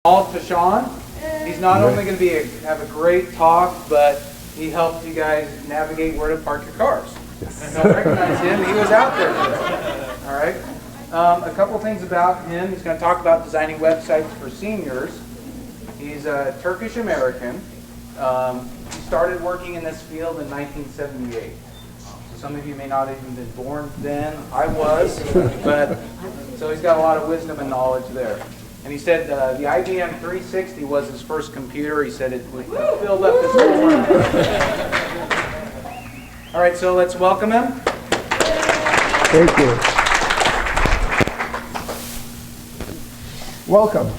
Tashan. He's not only going to have a great talk, but he helped you guys navigate where to park your cars. Yes. Don't recognize him. He was out there today. All right. A couple things about him. He's going to talk about designing websites for seniors. He's a Turkish American. He started working in this field in 1978. So some of you may not have even been born then. I was, but so he's got a lot of wisdom and knowledge there. And he said the IBM 360 was his first computer. He said it filled up his whole room. All right, so let's welcome him. Thank you. Welcome.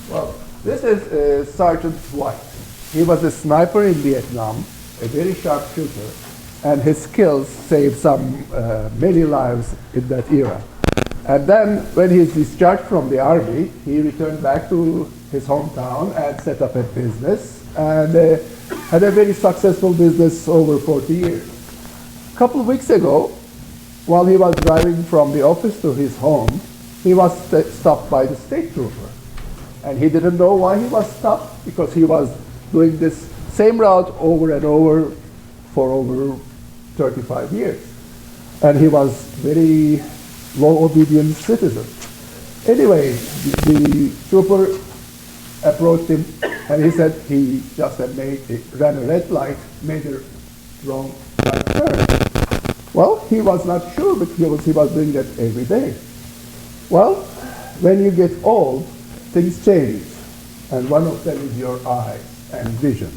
Well, this is Sergeant White. He was a sniper in Vietnam, a very sharp shooter, and his skills saved many lives in that era. And then, when he's discharged from the army, he returned back to his hometown and set up a business, and had a very successful business over 40 years. A couple of weeks ago, while he was driving from the office to his home, he was stopped by the state trooper. And he didn't know why he was stopped, because he was doing this same route over and over for over 35 years. And he was very law-obedient citizen. Anyway, the trooper approached him, and he said he just ran a red light, made a wrong right turn. Well, he was not sure, because he was doing that every day. Well, when you get old, things change, and one of them is your eyes and vision.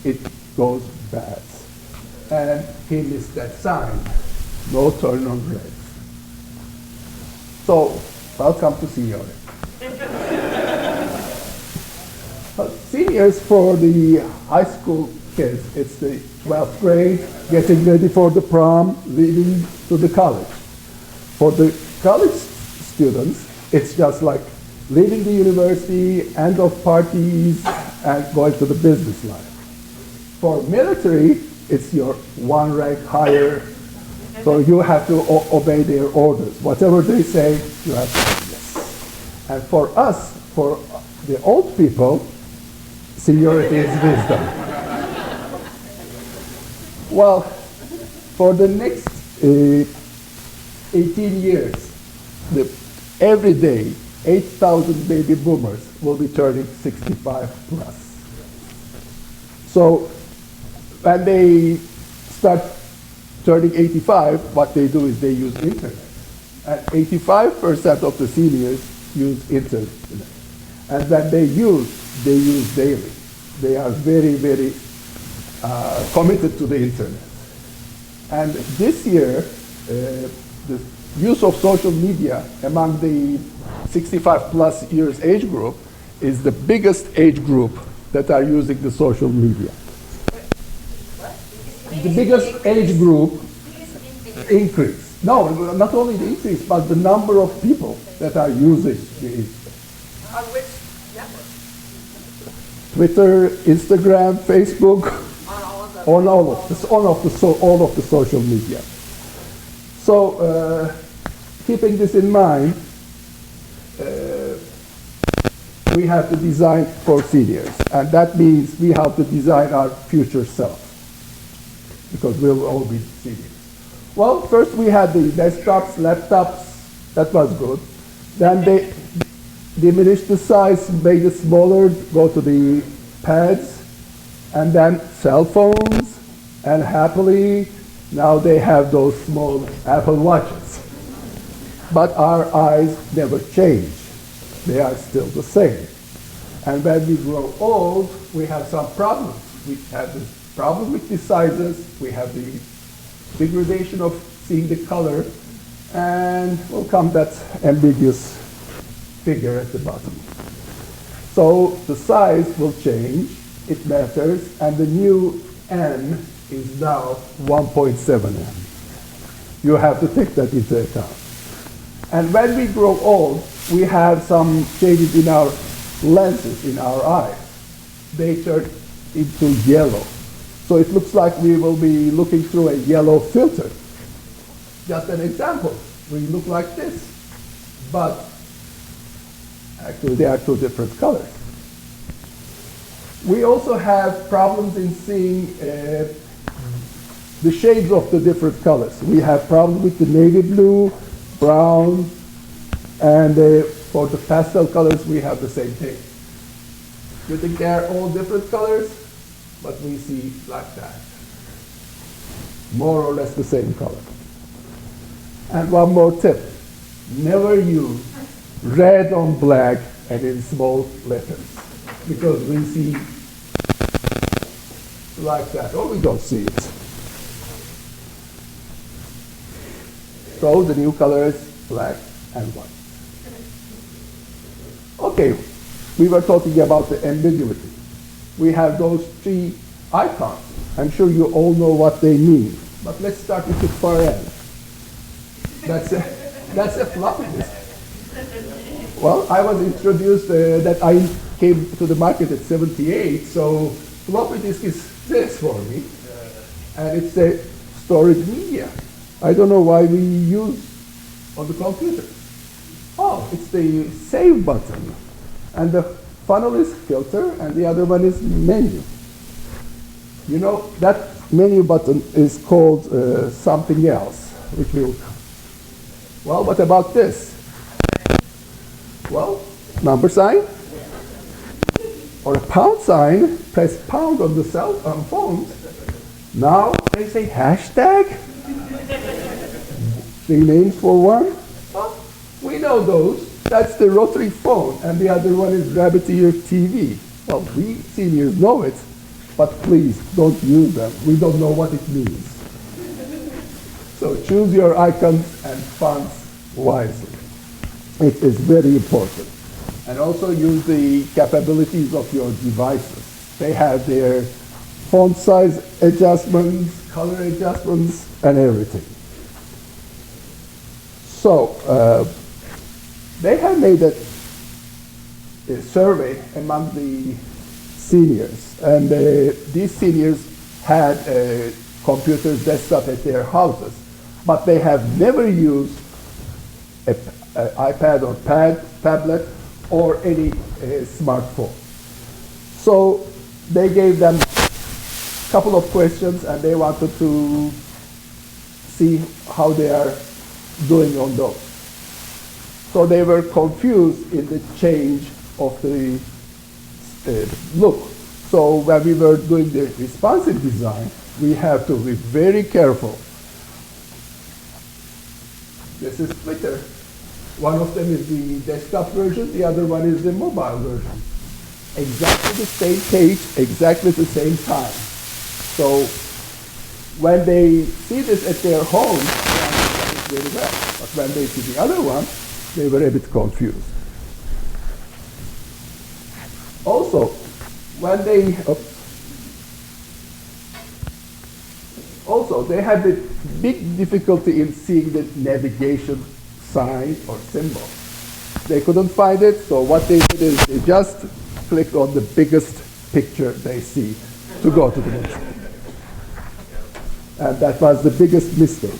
It goes bad, and he missed that sign, no turn on red. So, welcome to seniority. Seniors for the high school kids, it's the 12th grade, getting ready for the prom, leaving to the college. For the college students, it's just like leaving the university, end of parties, and going to the business life. For military, it's your one rank higher. So you have to obey their orders. Whatever they say, you have to do yes. And for us, for the old people, seniority is wisdom. Well, for the next 18 years, every day, 8,000 baby boomers will be turning 65 plus. So when they start turning 85, what they do is they use internet. And 85% of the seniors use internet. And when they use daily. They are very, very committed to the internet. And this year, the use of social media among the 65 plus years age group is the biggest age group that are using the social media. The biggest age group increase. No, not only the increase, but the number of people that are using the internet. On which network? Twitter, Instagram, Facebook, On all of them? on all of the social media. So, keeping this in mind, we have to design for seniors, and that means we have to design our future self, because we'll all be seniors. Well, first we had the desktops, laptops, that was good. Then they diminished the size, made it smaller, go to the pads, and then cell phones, and happily, now they have those small Apple Watches. But our eyes never change. They are still the same. And when we grow old, we have some problems. We have this problem with the sizes, we have the degradation of seeing the color, and will come that ambiguous figure at the bottom. So the size will change, it matters, and the new N is now 1.7 N. You have to take that into account. And when we grow old, we have some changes in our lenses, in our eyes. They turn into yellow. So it looks like we will be looking through a yellow filter. Just an example, we look like this. But Actually, they are two different colors. We also have problems in seeing the shades of the different colors. We have problems with the navy blue, brown, and for the pastel colors, we have the same thing. You think they are all different colors, but we see like that. More or less the same color. And one more tip. Never use red on black and in small letters, because we see like that, or we don't see it. So the new color is black and white. Okay, we were talking about the ambiguity. We have those three icons. I'm sure you all know what they mean, but let's start with the far end. That's a floppy disk. Well, I was introduced that I came to the market at 78, so floppy disk is this for me, and it's a storage media. I don't know why we use on the computer. Oh, it's the save button, and the funnel is filter, and the other one is menu. You know, that menu button is called something else, which will. Well, what about this? Well, number sign or a pound sign. Press pound on the on phones. Now they say hashtag. The names for one. Well, we know those. That's the rotary phone, and the other one is rabbit ear TV. Well, we seniors know it, but please don't use them. We don't know what it means. So choose your icons and fonts wisely. It is very important. And also use the capabilities of your devices. They have their font size adjustments, color adjustments, and everything. So they have made a survey among the seniors, and these seniors had computers, desktop at their houses, but they have never used an iPad or tablet or any smartphone. So they gave them a couple of questions, and they wanted to see how they are doing on those. So they were confused in the change of the look. So when we were doing the responsive design, we have to be very careful. This is Twitter. One of them is the desktop version, the other one is the mobile version. Exactly the same page, exactly the same time. So when they see this at their home, they understand it very well. But when they see the other one, they were a bit confused. Also, when they had the big difficulty in seeing the navigation sign or symbol. They couldn't find it, so what they did is they just clicked on the biggest picture they see to go to the next one. And that was the biggest mistake.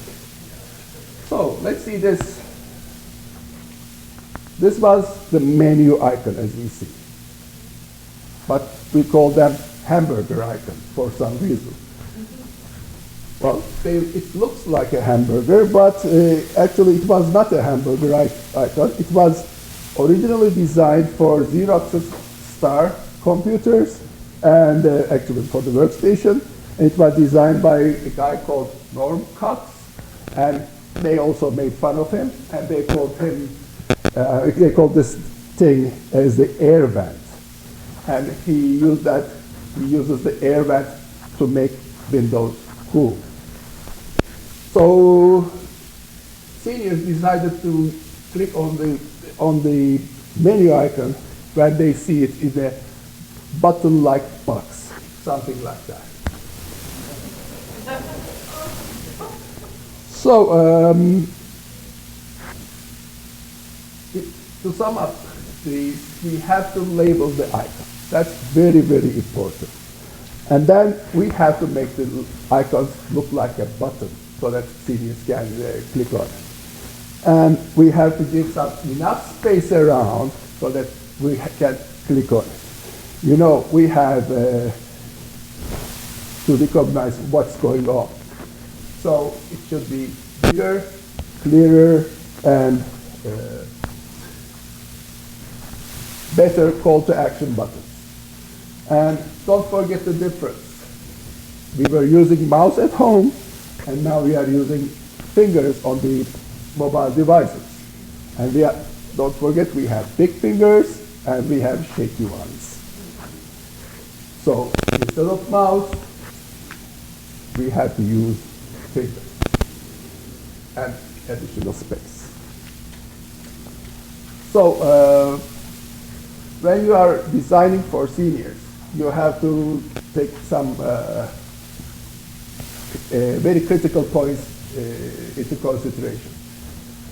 So let's see this. This was the menu icon, as we see. But we call them hamburger icon for some reason. Well, it looks like a hamburger, but actually it was not a hamburger icon. It was originally designed for Xerox's Star computers and actually for the workstation. It was designed by a guy called Norm Cox, and they also made fun of him, and they called this thing as the air vent. And he uses the air vent to make Windows cool. So seniors decided to click on the menu icon when they see it in a button-like box, something like that. So to sum up, we have to label the icon. That's very, very important. And then we have to make the icons look like a button so that seniors can click on it. And we have to give enough space around so that we can click on it. You know, we have to recognize what's going on. So it should be bigger, clearer, and better call to action buttons. And don't forget the difference. We were using mouse at home, and now we are using fingers on the mobile devices. And don't forget, we have big fingers and we have shaky ones. So instead of mouse, we have to use fingers and additional space. So when you are designing for seniors, you have to take some very critical points into consideration.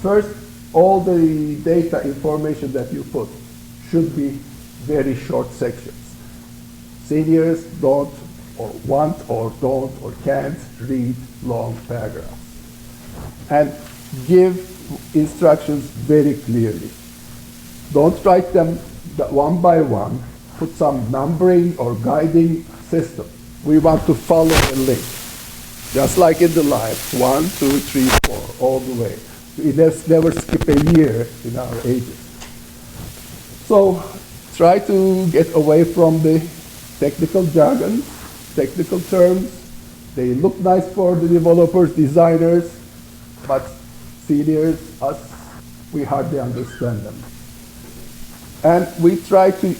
First, all the data information that you put should be very short sections. Seniors don't or want or don't or can't read long paragraphs. And give instructions very clearly. Don't write them one by one. Put some numbering or guiding system. We want to follow the link. Just like in the life, 1, 2, 3, 4, all the way. We never skip a year in our ages. So try to get away from the technical jargon, technical terms. They look nice for the developers, designers, but seniors, us, we hardly understand them. And we try to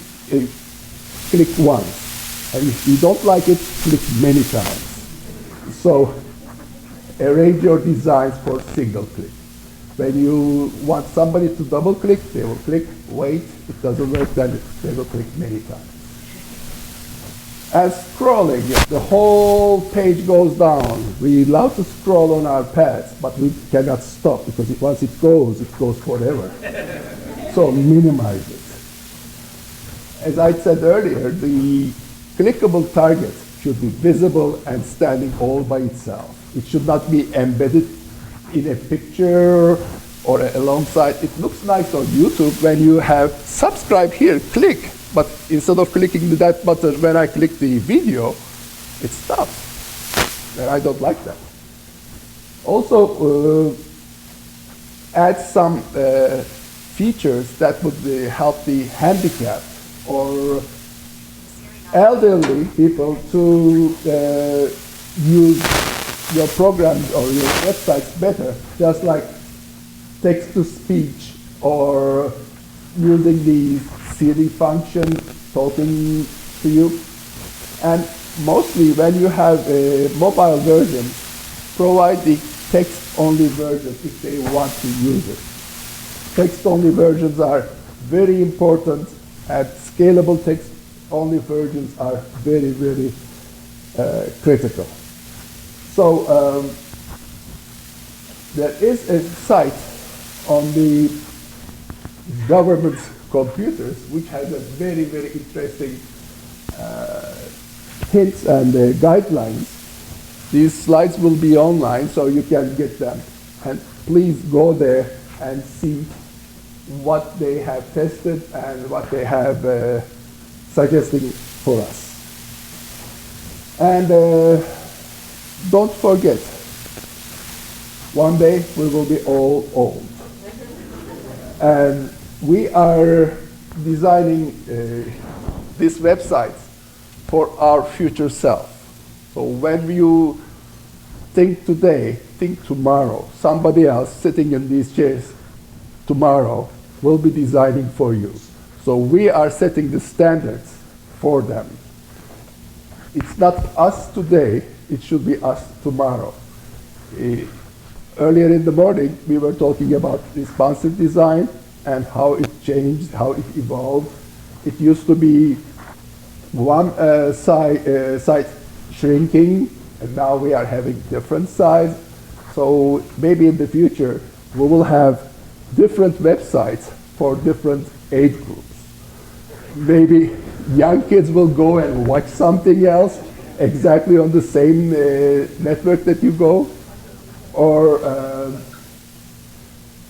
click once. And if you don't like it, click many times. So arrange your designs for single click. When you want somebody to double click, they will click, wait, it doesn't work, then they will click many times. And scrolling, the whole page goes down. We love to scroll on our pads, but we cannot stop because once it goes forever. So minimize it. As I said earlier, the clickable target should be visible and standing all by itself. It should not be embedded in a picture or alongside. It looks nice on YouTube when you have subscribe here, click, but instead of clicking that button, when I click the video, it stops. And I don't like that. Also, add some features that would help the handicapped or elderly people to use your programs or your websites better, just like text-to-speech or using the Siri function talking to you. And mostly when you have a mobile version, provide the text-only version if they want to use it. Text-only versions are very important, and scalable text-only versions are very, very critical. So there is a site on the government computers which has a very, very interesting hints and guidelines. These slides will be online, so you can get them. And please go there and see what they have tested and what they have suggesting for us. And don't forget, one day we will be all old. And we are designing these websites for our future self. So when you think today, think tomorrow. Somebody else sitting in these chairs tomorrow will be designing for you. So we are setting the standards for them. It's not us today, it should be us tomorrow. Earlier in the morning, we were talking about responsive design and how it changed, how it evolved. It used to be one site shrinking, and now we are having different size. So maybe in the future, we will have different websites for different age groups. Maybe young kids will go and watch something else exactly on the same network that you go, or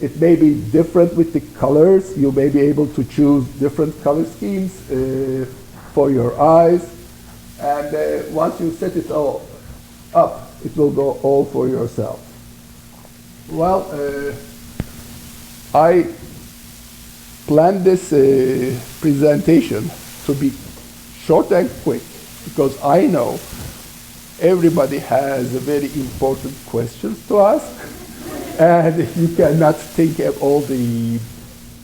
It may be different with the colors. You may be able to choose different color schemes for your eyes. And once you set it all up, it will go all for yourself. Well, I planned this presentation to be short and quick because I know everybody has very important questions to ask, and you cannot think of all the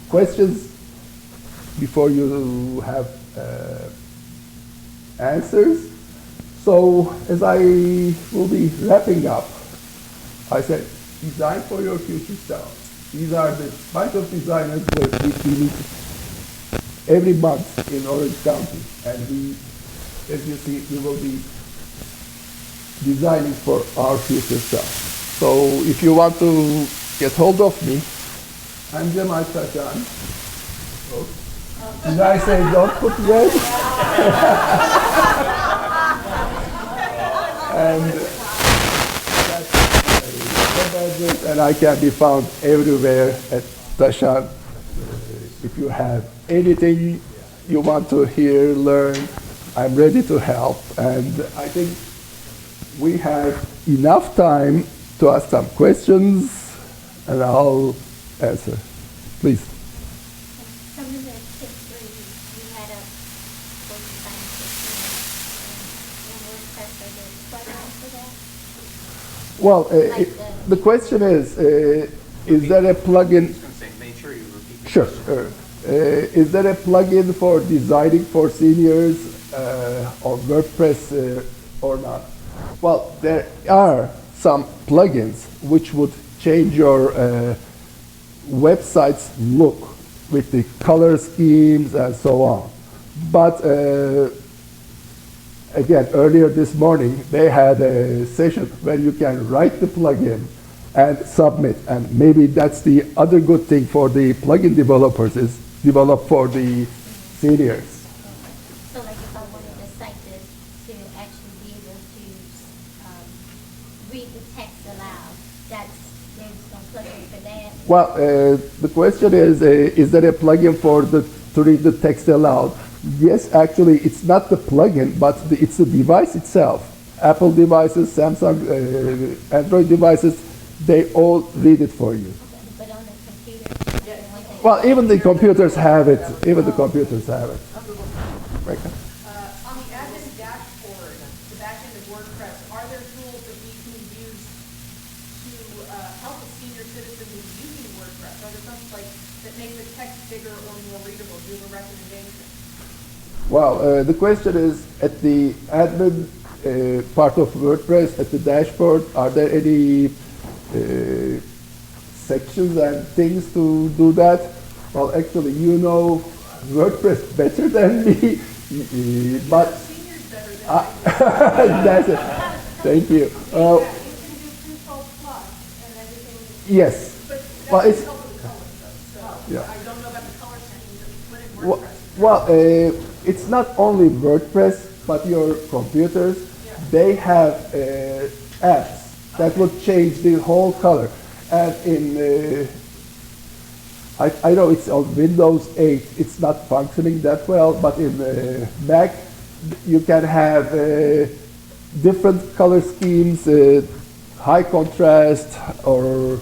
questions before you have answers. So as I will be wrapping up, I said, design for your future self. These are the bunch of designers that we meet every month in Orange County, and we, as you see, we will be designing for our future self. So if you want to get hold of me, I'm Cemal Tashan. Did I say don't put red? And that's my web address, and I can be found everywhere at Tashan. If you have anything you want to hear, learn, I'm ready to help. And I think we have enough time to ask some questions, and I'll answer. Please. Some of the tips where you had a full design system in WordPress, are there plugins for that? Well, Like the question is there a plugin? Make sure you repeat the Sure. question. Is there a plugin for designing for seniors or WordPress or not? Well, there are some plugins which would change your website's look with the color schemes and so on. But again, earlier this morning, they had a session where you can write the plugin and submit. And maybe that's the other good thing for the plugin developers is develop for the seniors. So like if I wanted the site to actually be able to read the text aloud, there's some plugin for that? Well, the question is there a plugin to read the text aloud? Yes, actually, it's not the plugin, but it's the device itself. Apple devices, Samsung, Android devices, they all read it for you. But on the computer, Well, even the computers have it. Even the computers have it. Right. On the admin dashboard, the back end of WordPress, are there tools that we can use to help a senior citizen who's using WordPress? Are there something like that make the text bigger or more readable? Do you have a recommendation? Well, the question is, at the admin part of WordPress, at the dashboard, are there any sections and things to do that? Well, actually, you know WordPress better than me, but Seniors better than that's it. Thank you. you can do Control Plus and everything. Yes. But Well, that it's doesn't help with the colors though. So Yeah. I don't know about the color settings that we put in well, WordPress. it's not only WordPress, but your computers. They have apps that will change the whole color. And in I know it's on Windows 8, it's not functioning that well, but in Mac, you can have different color schemes, high contrast, or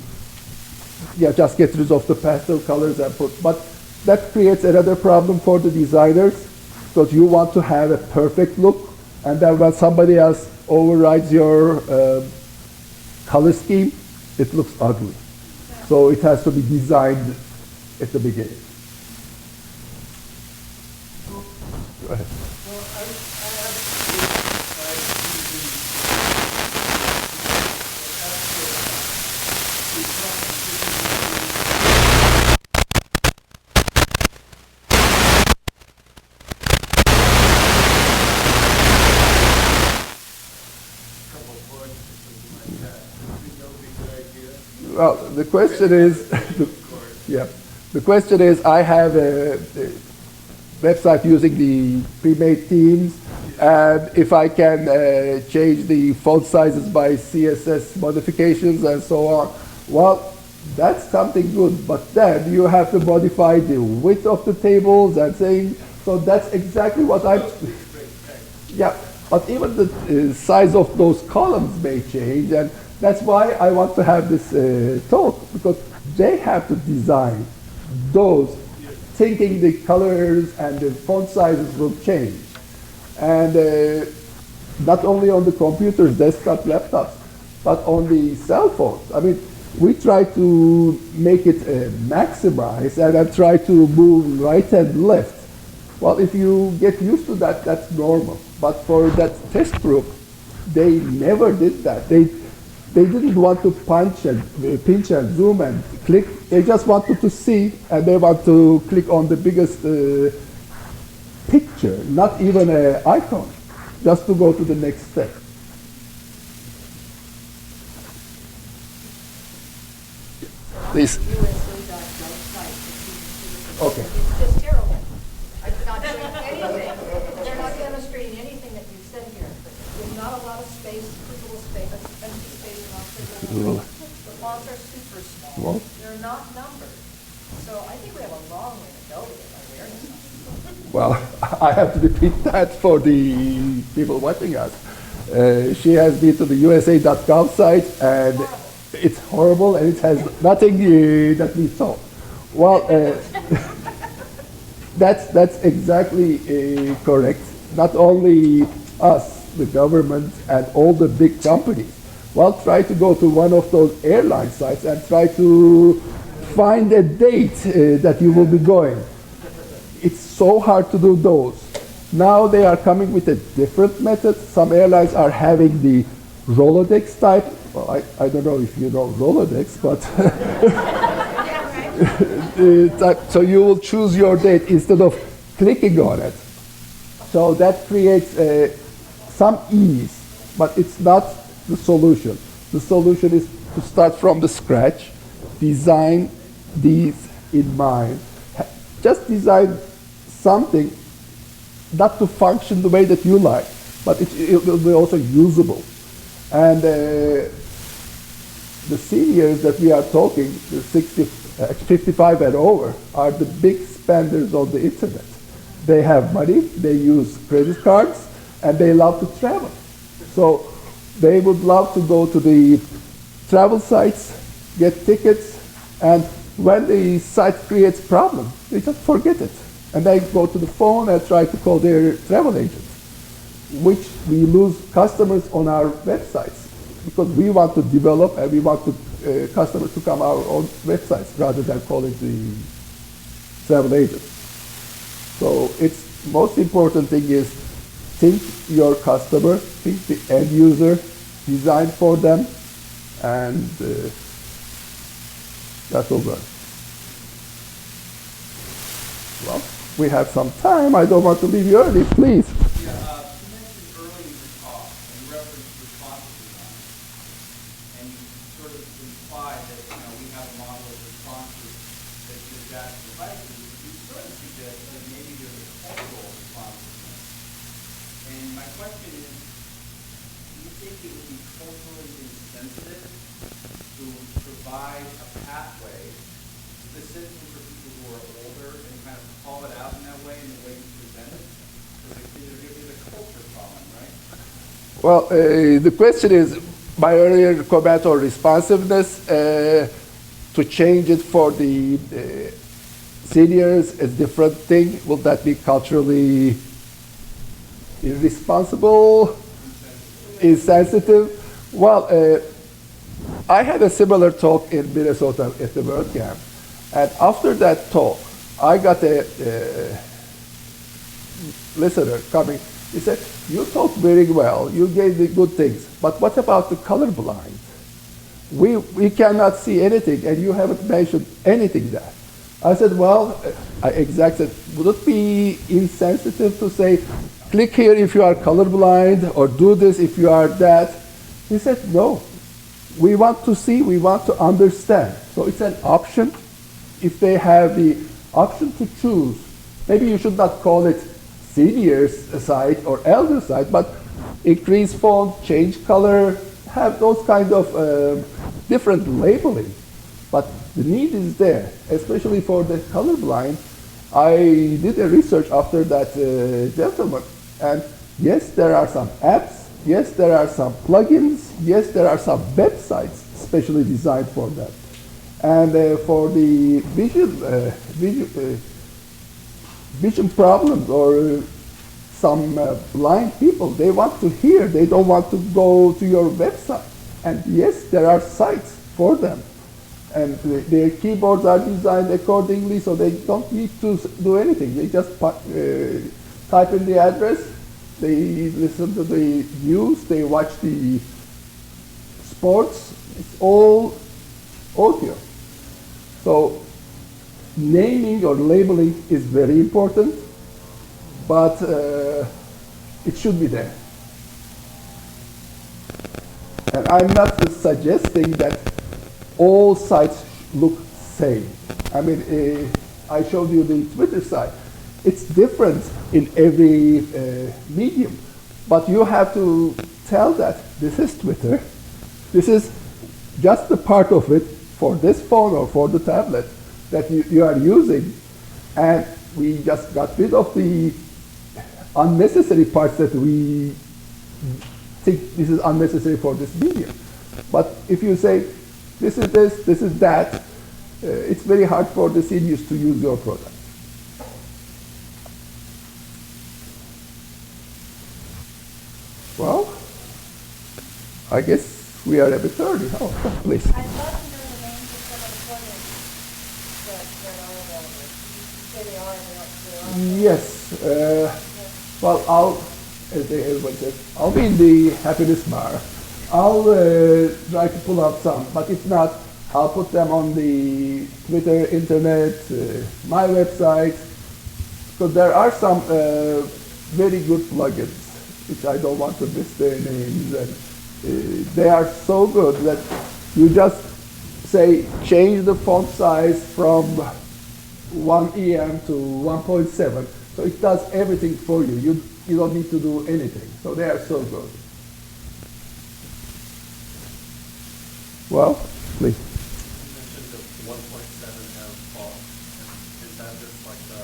just get rid of the pastel colors and put. But that creates another problem for the designers, because you want to have a perfect look, and then when somebody else overrides your color scheme, it looks ugly. So it has to be designed at the beginning. Go ahead. Well, the question is, the question is, I have a website using the pre-made themes, and if I can change the font sizes by CSS modifications and so on. Well, That's something good, but then you have to modify the width of the tables and saying, so that's exactly what I'm, yeah, but even the size of those columns may change, and that's why I want to have this talk, because they have to design those, thinking the colors and the font sizes will change. And not only on the computers, desktop, laptops, but on the cell phones. I mean, we try to make it maximize, and I try to move right and left. Well, if you get used to that, that's normal. But for that test group, they never did that. They didn't want to punch and pinch and zoom and click. They just wanted to see, and they want to click on the biggest picture, not even an icon, just to go to the next step. Please. Okay. It's just terrible. It's not doing anything. They're not demonstrating anything that you said here. There's not a lot of space, visible space, empty space, and all. The fonts are super small. They're not numbered. So I think we have a long way to go to get awareness. Well, I have to repeat that for the people watching us. She has been to the USA.gov site, and it's horrible, and it has nothing that we saw. Well, that's exactly correct. Not only us, the government, and all the big companies. Well, try to go to one of those airline sites and try to find a date that you will be going. It's so hard to do those. Now they are coming with a different method. Some airlines are having the Rolodex type. Well, I don't know if you know Rolodex, but so you will choose your date instead of clicking on it. So that creates some ease, but it's not the solution. The solution is to start from the scratch, design these in mind. Just design something not to function the way that you like, but it will be also usable. And the seniors that we are talking, the 55 and over, are the big spenders on the internet. They have money, they use credit cards, and they love to travel. So they would love to go to the travel sites, get tickets, and when the site creates problem, they just forget it. And they go to the phone and try to call their travel agent, which we lose customers on our websites because we want to develop and we want customers to come our own websites rather than calling the travel agent. So it's most important thing is think your customer, think the end user, design for them, and that will work. Well, we have some time. I don't want to leave you early, please. Yeah, you mentioned early in your talk, and you referenced responsive design. And you sort of implied that, we have a model of responses that should adapt to devices. You sort of suggest that maybe there's a cultural responsiveness. And my question is, do you think it would be culturally insensitive to provide a pathway specifically for people who are older and kind of call it out in that way, in the way you present it? Because it's a culture problem, right? Well, the question is, my earlier comment on responsiveness, to change it for the seniors is a different thing. Will that be culturally irresponsible, insensitive? Well, I had a similar talk in Minnesota at the WordCamp. And after that talk, I got a listener coming. He said, you talked very well, you gave the good things, but what about the colorblind? We cannot see anything, and you haven't mentioned anything there. I said, well, I exactly said, would it be insensitive to say, click here if you are colorblind, or do this if you are that? He said, no. We want to see, we want to understand. So it's an option. If they have the option to choose, maybe you should not call it seniors site or elder site, but increase font, change color, have those kind of different labeling. But the need is there, especially for the colorblind. I did a research after that gentleman, and yes, there are some apps, yes, there are some plugins, yes, there are some websites specially designed for that. And for the vision problems or some blind people, they want to hear, they don't want to go to your website. And yes, there are sites for them. And their keyboards are designed accordingly, so they don't need to do anything. They just type in the address, they listen to the news, they watch the sports. It's all audio. So naming or labeling is very important, but it should be there. And I'm not suggesting that all sites look same. I mean, I showed you the Twitter site. It's different in every medium, but you have to tell that this is Twitter, this is just a part of it for this phone or for the tablet that you are using, and we just got rid of the unnecessary parts that we think this is unnecessary for this medium. But if you say, this is that, it's very hard for the seniors to use your product. Well, I guess we are a bit early. Oh, please. I'd love to know the names of some of the plugins that are available. You say they are, Yes. Well, as everyone says, I'll be in the happiness bar. I'll try to pull out some, but if not, I'll put them on the Twitter, internet, my website, because there are some very good plugins, which I don't want to miss their names, and they are so good that you just say change the font size from 1 EM to 1.7, so it does everything for you. You don't need to do anything, so they are so good. Well, please. You mentioned the 1.7M font. Is that just like the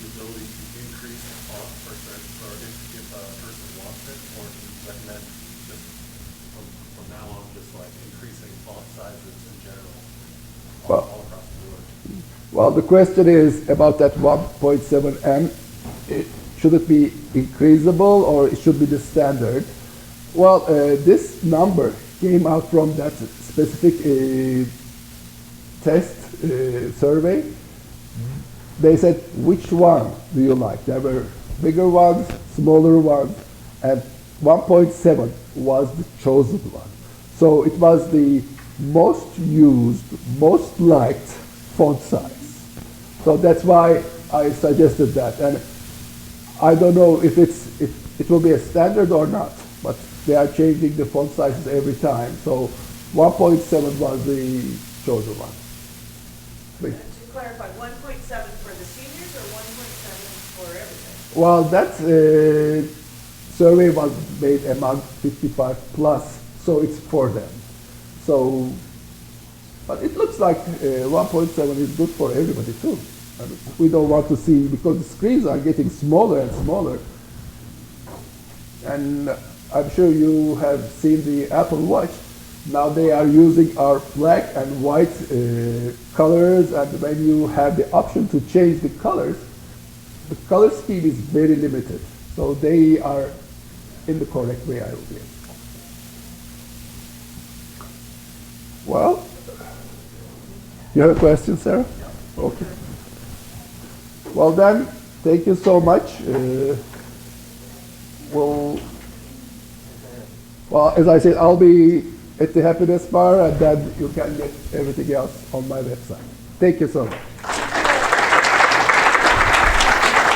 ability to increase the font for certain, or if a person wants it, or do you recommend just from now on just like increasing font sizes in general all across the board? Well, the question is about that 1.7M. Should it be increasable or it should be the standard? Well, this number came out from that specific test survey. They said, which one do you like? There were bigger ones, smaller ones, and 1.7 was the chosen one. So it was the most used, most liked font size. So that's why I suggested that. And I don't know if it will be a standard or not, but they are changing the font sizes every time. So 1.7 was the chosen one. Please. To clarify, 1.7 for the seniors or 1.7 for everything? Well, that survey was made among 55 plus, so it's for them. So, but it looks like 1.7 is good for everybody too. I mean, we don't want to see, because the screens are getting smaller and smaller. And I'm sure you have seen the Apple Watch. Now they are using our black and white colors, and when you have the option to change the colors, the color scheme is very limited. So they are in the correct way, I believe. Well, you have a question, Sarah? Okay. Well then, thank you so much. Well, as I said, I'll be at the Happiness Bar, and then you can get everything else on my website. Thank you so much.